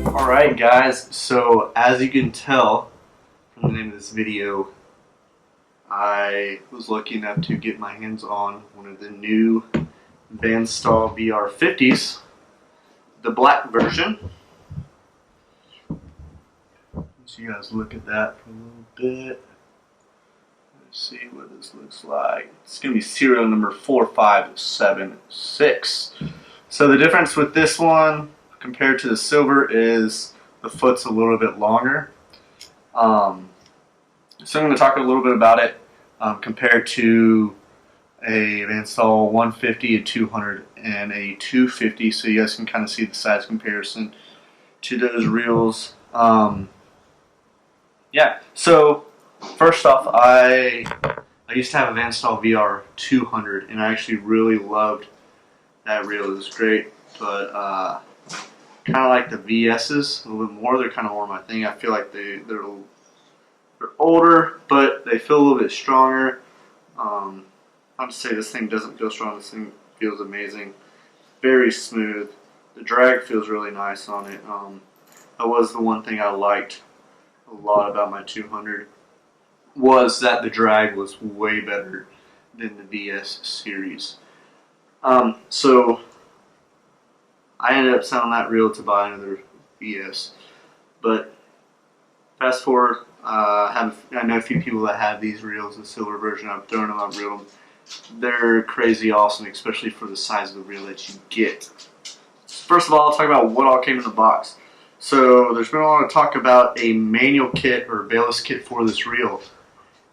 Alright guys, so as you can tell from the name of this video, I was lucky enough to get my hands on one of the new Staal VR50s, the black version. So you guys look at that for a little bit. Let's see what this looks like. It's going to be serial number 4576. So the difference with this one compared to the silver is the foot's a little bit longer. So I'm going to talk a little bit about it compared to a Staal 150, a 200, and a 250, so you guys can kind of see the size comparison to those reels. Yeah, so first off, I used to have a Staal VR200, and I actually really loved that reel. It was great, but kind of like the VS's a little bit more. They're kind of more my thing. I feel like they're older, but they feel a little bit stronger. I'll just say this thing doesn't feel strong. This thing feels amazing. Very smooth. The drag feels really nice on it. That was the one thing I liked a lot about my 200, was that the drag was way better than the VS series. So I ended up selling that reel to buy another VS. But fast forward, I know a few people that have these reels, the silver version. I've thrown them, I've reeled them. They're crazy awesome, especially for the size of the reel that you get. First of all, I'll talk about what all came in the box. So there's been a lot of talk about a manual kit or bailless kit for this reel,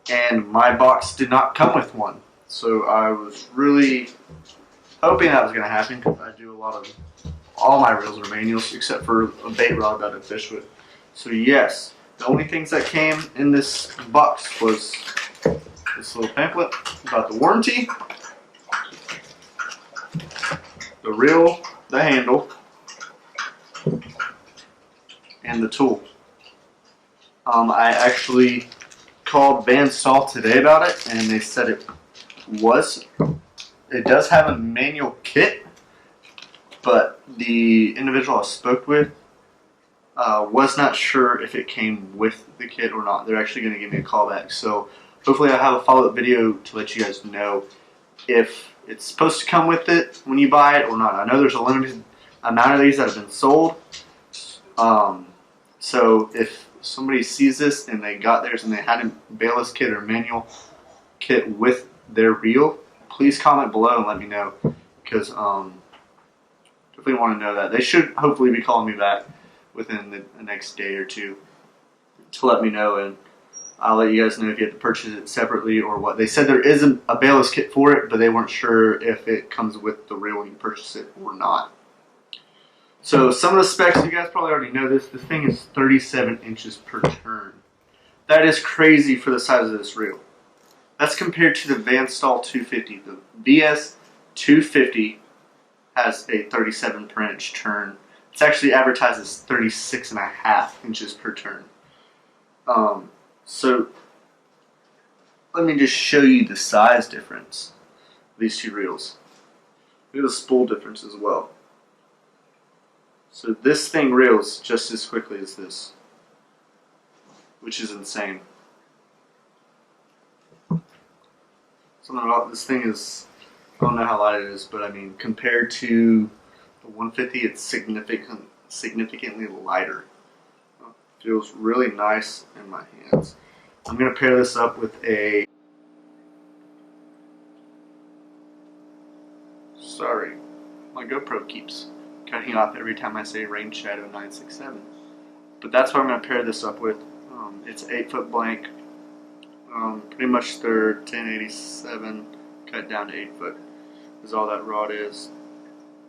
and my box did not come with one. So I was really hoping that was going to happen, because I do all my reels are manuals except for a bait rod that I fish with. So yes, the only things that came in this box was this little pamphlet about the warranty, the reel, the handle, and the tool. I actually called Staal today about it, and they said it does have a manual kit, but the individual I spoke with was not sure if it came with the kit or not. They're actually going to give me a call back, so hopefully I'll have a follow-up video to let you guys know if it's supposed to come with it when you buy it or not. I know there's a limited amount of these that have been sold, so if somebody sees this and they got theirs and they had a bailless kit or manual kit with their reel, please comment below and let me know, because definitely want to know that. They should hopefully be calling me back within the next day or two to let me know, and I'll let you guys know if you have to purchase it separately or what. They said there is a bailless kit for it, but they weren't sure if it comes with the reel when you purchase it or not. So some of the specs, you guys probably already know this. This thing is 37 inches per turn. That is crazy for the size of this reel. That's compared to the Staal 250. The VS 250 has a 37 per inch turn. It's actually advertised as 36.5 inches per turn. So let me just show you the size difference of these two reels. Look at the spool difference as well. So this thing reels just as quickly as this, which is insane. Something about this thing is, I don't know how light it is, but I mean, compared to the 150, it's significantly lighter. It feels really nice in my hands. I'm going to pair this up with a Sorry, my GoPro keeps cutting off every time I say Rain Shadow 967. But that's what I'm going to pair this up with. It's 8-foot blank. Pretty much their 1087 cut down to 8 foot is all that rod is.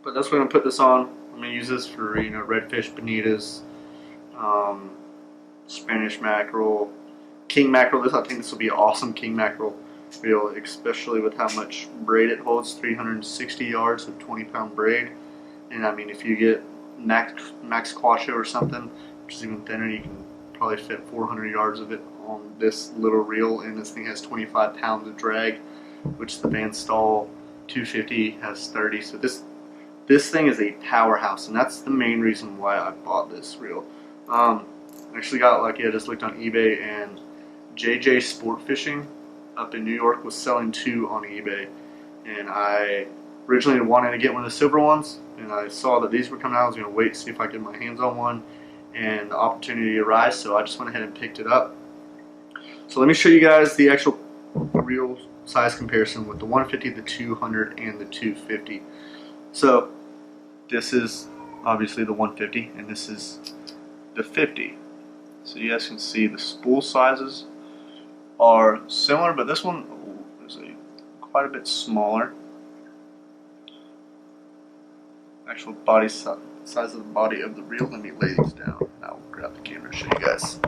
But that's what I'm going to put this on. I'm going to use this for, you know, redfish, bonitas, Spanish mackerel, king mackerel. I think this will be an awesome king mackerel reel, especially with how much braid it holds. 360 yards of 20-pound braid. And I mean, if you get Max Quasho or something, which is even thinner, you can probably fit 400 yards of it on this little reel. And this thing has 25 pounds of drag, which the Van Staal 250 has 30. So this thing is a powerhouse, and that's the main reason why I bought this reel. Actually got lucky. I just looked on eBay, and JJ Sport Fishing up in New York was selling 2 on eBay, and I originally wanted to get one of the silver ones, and I saw that these were coming out. I was going to wait to see if I could get my hands on one, and the opportunity arose, so I just went ahead and picked it up. So let me show you guys the actual reel size comparison with the 150, the 200, and the 250. So this is obviously the 150, and this is the 50. So you guys can see the spool sizes are similar, but this one is quite a bit smaller. Actual body size of the body of the reel. Let me lay these down. Now we'll grab the camera and show you guys.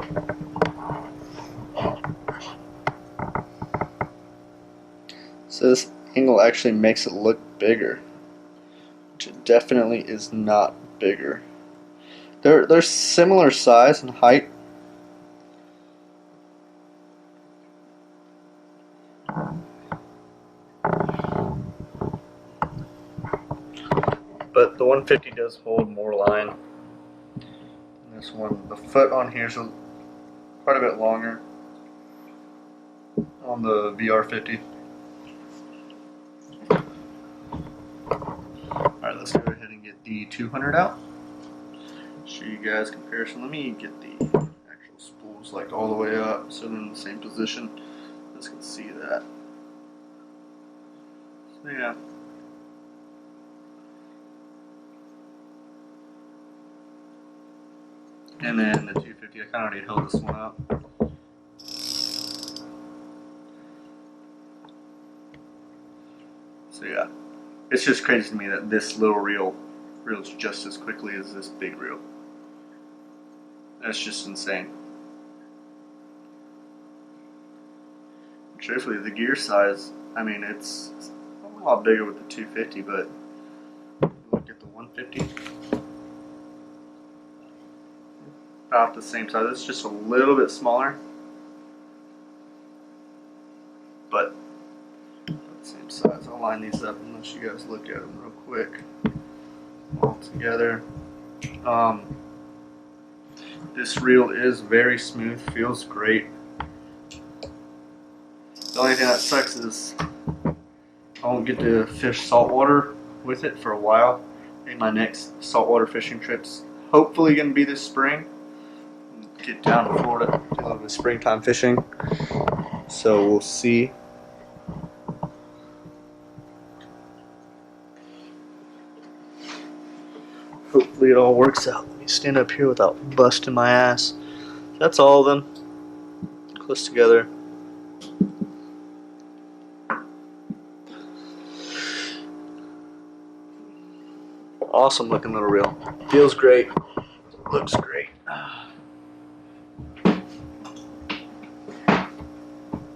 So this angle actually makes it look bigger, which it definitely is not bigger. They're similar size and height. But the 150 does hold more line than this one. The foot on here is quite a bit longer on the VR50. Alright, let's go ahead and get the 200 out. Show you guys comparison. Let me get the actual spools like all the way up so they're in the same position. You guys can see that. So yeah. And then the 250, I kind of already held this one up. So yeah, it's just crazy to me that this little reel reels just as quickly as this big reel. That's just insane. Truthfully, the gear size, I mean, it's a lot bigger with the 250, but look at the 150. About the same size. It's just a little bit smaller, but about the same size. I'll line these up and let you guys look at them real quick all together. This reel is very smooth, feels great. The only thing that sucks is I won't get to fish saltwater with it for a while. And my next saltwater fishing trip's hopefully going to be this spring. Get down to Florida, do a little bit of springtime fishing. So we'll see. Hopefully it all works out. Let me stand up here without busting my ass. That's all of them. Close together. Awesome looking little reel. Feels great. Looks great.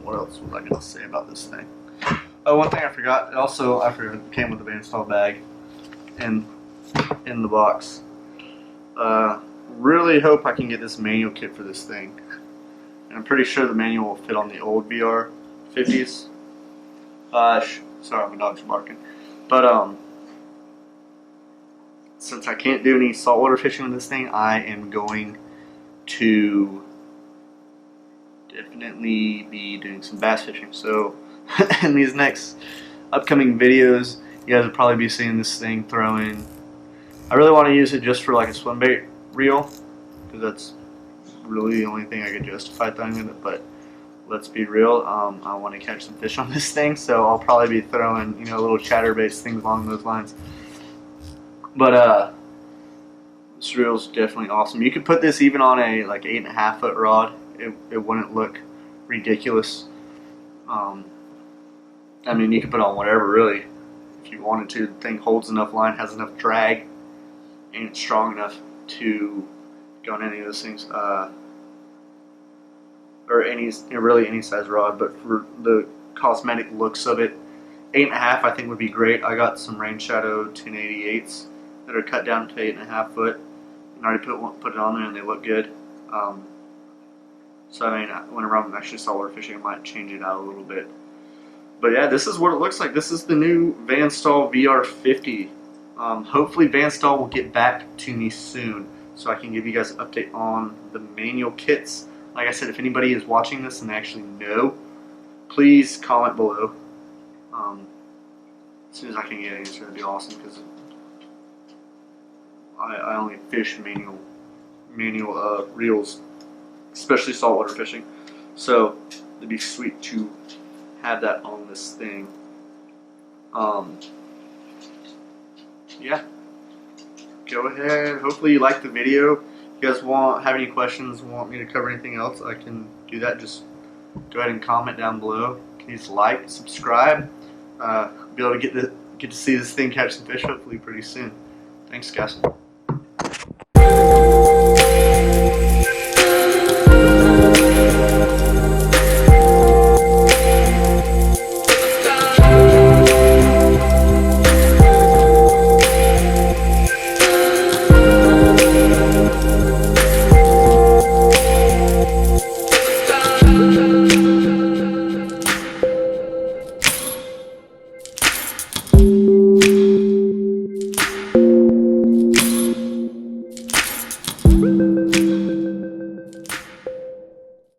What else was I going to say about this thing? Oh, one thing I forgot. Also, I forgot it came with the Van Staal bag and in the box. Really hope I can get this manual kit for this thing. And I'm pretty sure the manual will fit on the old VR50s. Sorry, my dog's barking. But since I can't do any saltwater fishing with this thing, I am going to definitely be doing some bass fishing. So in these next upcoming videos, you guys will probably be seeing this thing throwing. I really want to use it just for like a swim bait reel, because that's really the only thing I could justify throwing with it. But let's be real, I want to catch some fish on this thing, so I'll probably be throwing, little chatterbait things along those lines. But this reel's definitely awesome. You could put this even on a like 8.5 foot rod. It wouldn't look ridiculous. I mean, you could put on whatever really if you wanted to. The thing holds enough line, has enough drag, and it's strong enough to go on any of those things. Or really any size rod, but for the cosmetic looks of it, 8.5 I think would be great. I got some Rain Shadow 1088s that are cut down to 8.5 foot, and I already put it on there, and they look good. So I mean, whenever I'm actually saltwater fishing, I might change it out a little bit. But yeah, this is what it looks like. This is the new Staal VR50. Hopefully Staal will get back to me soon, so I can give you guys an update on the manual kits. Like I said, if anybody is watching this and they actually know, please comment below. As soon as I can get an answer, that'd be awesome, because I only fish manual reels, especially saltwater fishing. So it'd be sweet to have that on this thing. Yeah. Go ahead. Hopefully you liked the video. If you guys have any questions, want me to cover anything else, I can do that. Just go ahead and comment down below. Please like, subscribe. Be able to get to see this thing catch some fish hopefully pretty soon. Thanks, guys.